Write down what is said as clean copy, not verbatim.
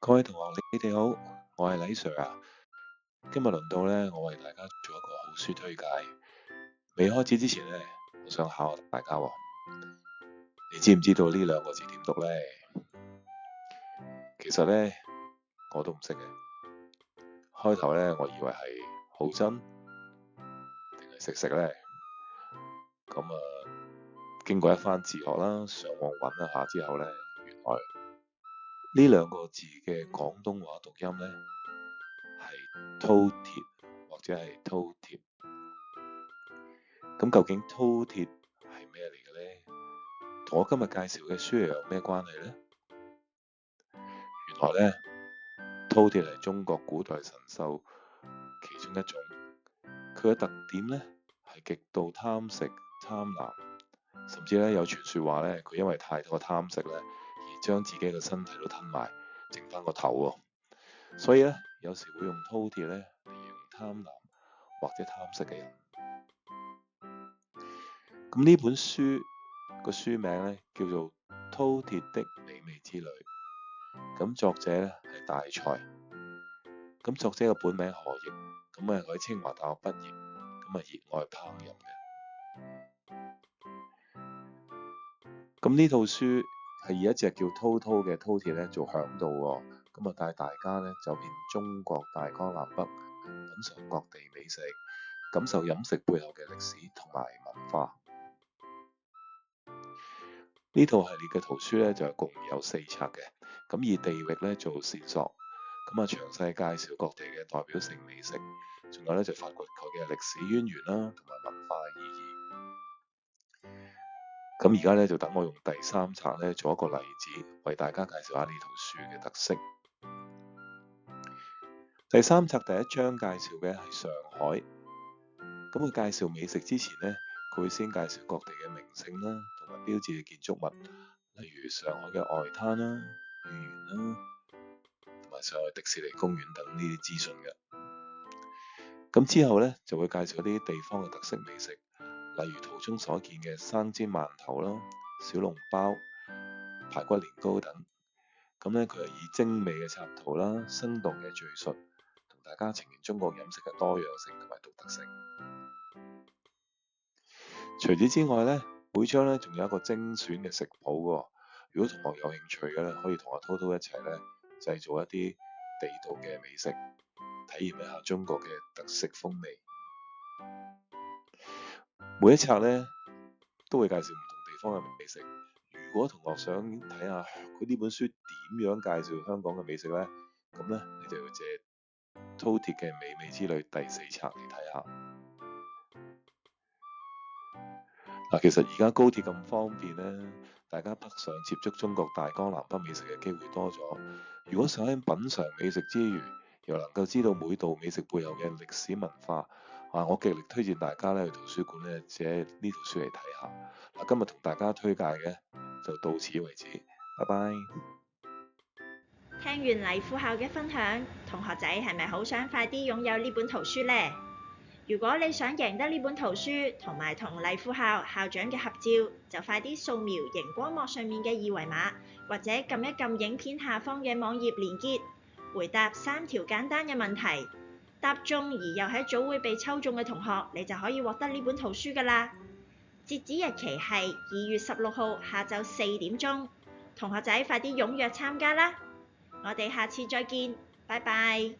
各位同學，你哋好，我係李 Sir 啊。今日輪到咧，我為大家做一個好書推介。未開始之前咧，我想考下大家喎，你知唔知道呢兩個字點讀咧？其實咧，我都唔識嘅。開頭咧，我以為係好真定係食咧。咁經過一番自學啦，上網揾一下之後咧，原來呢兩個字嘅廣東話讀音咧係饕餮或者係饕餮。咁究竟饕餮係咩嚟嘅咧？同我今日介紹嘅書又有咩關係呢？原來咧，饕餮係中國古代神獸其中一種，佢嘅特點咧係極度貪食貪婪，甚至咧有傳說話咧，佢因為太過貪食咧，而將自己嘅身體都吞埋，剩翻個頭喎。所以咧，有時會用饕餮咧嚟形容貪婪或者貪食嘅人。咁呢本書個書名咧叫做《饕餮的美味之旅》，咁作者咧係大才，咁作者嘅本名何翊，咁佢喺清華大學畢業，咁熱愛烹飪嘅。咁呢套書係以一隻叫饕饕嘅饕餮咧做嚮導喎，咁帶大家咧走遍中國大江南北，品嚐各地美食，感受飲食背後嘅歷史同埋文化。呢套系列嘅圖書咧就共有4冊嘅，咁以地域咧做線索，咁詳細介紹各地嘅代表性美食，仲有咧就發掘佢嘅歷史淵源啦，同埋文化意義。咁而家咧就等我用第3冊咧做一個例子，為大家介紹下呢套書嘅特色。第3冊第1章介紹嘅係上海，咁佢介紹美食之前咧，佢會先介紹各地嘅名勝啦，同埋標誌嘅建築物，例如上海嘅外灘啦、豫園啦，同埋上海迪士尼公園等呢啲資訊嘅。咁之後咧就會介紹一啲地方嘅特色美食，例如圖中所見嘅生煎饅頭啦、小籠包、排骨年糕等。咁咧佢係以精美嘅插圖啦、生動嘅敘述，同大家呈現中國飲食嘅多樣性同埋獨特性。除此之外咧，每章咧仲有一個精選嘅食譜喎。如果同學有興趣嘅咧，可以同阿饕饕一齊咧製造一啲地道嘅美食，體驗一下中國嘅特色風味。每一冊咧都會介紹唔同地方嘅美食。如果同學想睇下佢呢本書點樣介紹香港嘅美食咧，咁咧你就要借饕餮嘅美味之旅第4冊嚟睇下。其實而家高鐵咁方便咧，大家北上接觸中國大江南北美食嘅機會多咗。如果想喺品嚐美食之餘，又能夠知道每道美食背後嘅歷史文化，我極力推薦大家咧去圖書館咧借呢套書嚟睇下。今日同大家推介嘅就到此為止，拜拜。聽完黎副校嘅分享，同學仔係咪好想快啲擁有呢本圖書呢？如果你想贏得呢本圖書同埋同黎副校校長嘅合照，就快啲掃描熒光幕上面嘅2維碼，或者撳一撳影片下方嘅網頁連結，回答3條簡單嘅問題。答中而又喺組會被抽中嘅同學，你就可以獲得呢本圖書㗎啦。截止日期係2月16號下晝4點鐘，同學仔快啲踴躍參加啦！我哋下次再見，拜拜。